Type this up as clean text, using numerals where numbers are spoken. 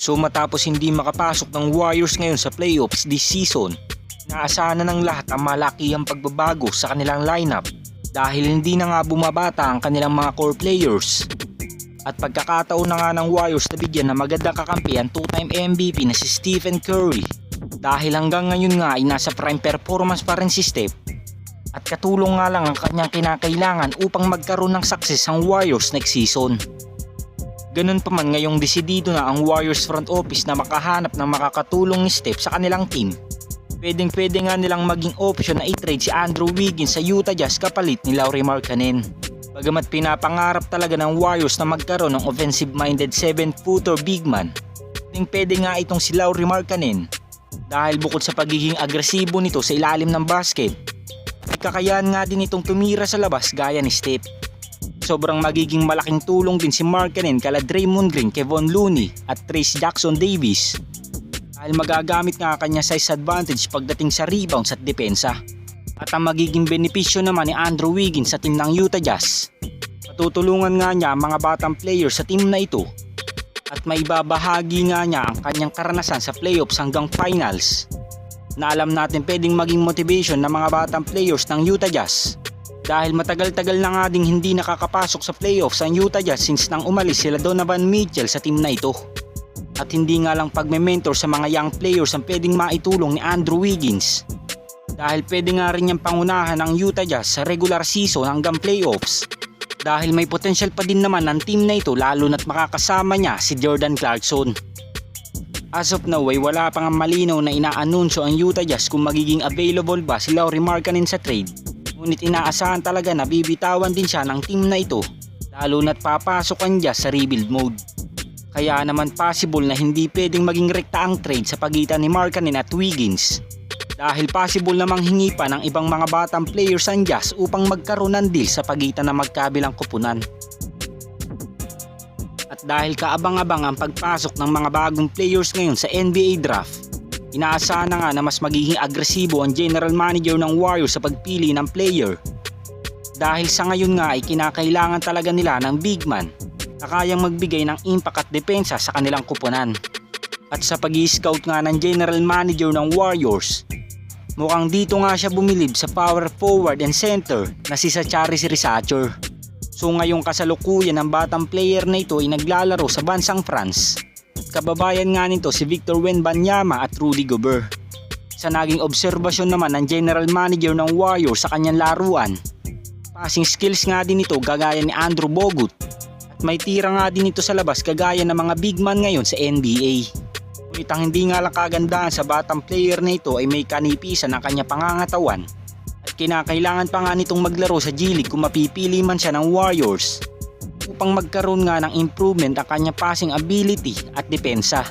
So matapos hindi makapasok ng Warriors ngayon sa playoffs this season, inaasahan na ng lahat ang malakihang pagbabago sa kanilang lineup dahil hindi na nga bumabata ang kanilang mga core players. At pagkakataon na nga ng Warriors na bigyan ng magandang kakampi ang 2-time MVP na si Stephen Curry dahil hanggang ngayon nga ay nasa prime performance pa rin si Steph at katulong nga lang ang kanyang kinakailangan upang magkaroon ng success ang Warriors next season. Ganun pa man ngayong desidido na ang Warriors front office na makahanap ng makakatulong ni Steph sa kanilang team. Pwedeng-pwede nga nilang maging option na i-trade si Andrew Wiggins sa Utah Jazz kapalit ni Lauri Markkanen. Bagamat pinapangarap talaga ng Warriors na magkaroon ng offensive-minded 7-footer big man, pwede nga itong si Lauri Markkanen dahil bukod sa pagiging agresibo nito sa ilalim ng basket, kakayahan nga din itong tumira sa labas gaya ni Steph. Sobrang magiging malaking tulong din si Markkanen kala Draymond Green, Kevon Looney at Trayce Jackson-Davis dahil magagamit nga kanya size advantage pagdating sa rebounds at depensa. At ang magiging benepisyo naman ni Andrew Wiggins sa team ng Utah Jazz, matutulungan nga niya ang mga batang players sa team na ito at may babahagi nga niya ang kanyang karanasan sa playoffs hanggang finals na alam natin pwedeng maging motivation ng mga batang players ng Utah Jazz. Dahil matagal-tagal na nga ding hindi nakakapasok sa playoffs ang Utah Jazz since nang umalis sila Donovan Mitchell sa team na ito. At hindi nga lang pagme-mentor sa mga young players ang pwedeng maitulong ni Andrew Wiggins. Dahil pwede nga rin niyang pangunahan ang Utah Jazz sa regular season hanggang playoffs. Dahil may potential pa din naman ang team na ito lalo na't makakasama niya si Jordan Clarkson. As of now ay wala pang malinaw na inaanunsyo ang Utah Jazz kung magiging available ba si Lauri Markkanen sa trade. Ngunit inaasahan talaga na bibitawan din siya ng team na ito lalo na't papasok ang Jazz sa rebuild mode. Kaya naman possible na hindi pwedeng maging rekta ang trade sa pagitan ni Markkanen at Wiggins. Dahil possible namang hingi pa ng ibang mga batang players ang Jazz upang magkaroon ng deal sa pagitan ng magkabilang kupunan. At dahil kaabang-abang ang pagpasok ng mga bagong players ngayon sa NBA draft, inaasahan na nga na mas magiging agresibo ang general manager ng Warriors sa pagpili ng player. Dahil sa ngayon nga ay kinakailangan talaga nila ng big man na kayang magbigay ng impact at depensa sa kanilang kupunan. At sa pag-i-scout nga ng general manager ng Warriors, mukhang dito nga siya bumilib sa power forward and center na si Sachari Risacher. So ngayong kasalukuyan ng batang player na ito ay naglalaro sa bansang France. Kababayan nga nito si Victor Wembanyama at Rudy Gobert. Sa naging obserbasyon naman ng general manager ng Warriors sa kanyang laruan, passing skills nga din ito gagaya ni Andrew Bogut at may tira nga din ito sa labas kagaya ng mga big man ngayon sa NBA. Ngunit ang hindi nga lang kagandahan sa batang player na ito ay may kanipisan ng kanya pangangatawan at kinakailangan pa nga nitong maglaro sa G League kung mapipili man siya ng Warriors upang magkaroon nga ng improvement ang kanya passing ability at depensa.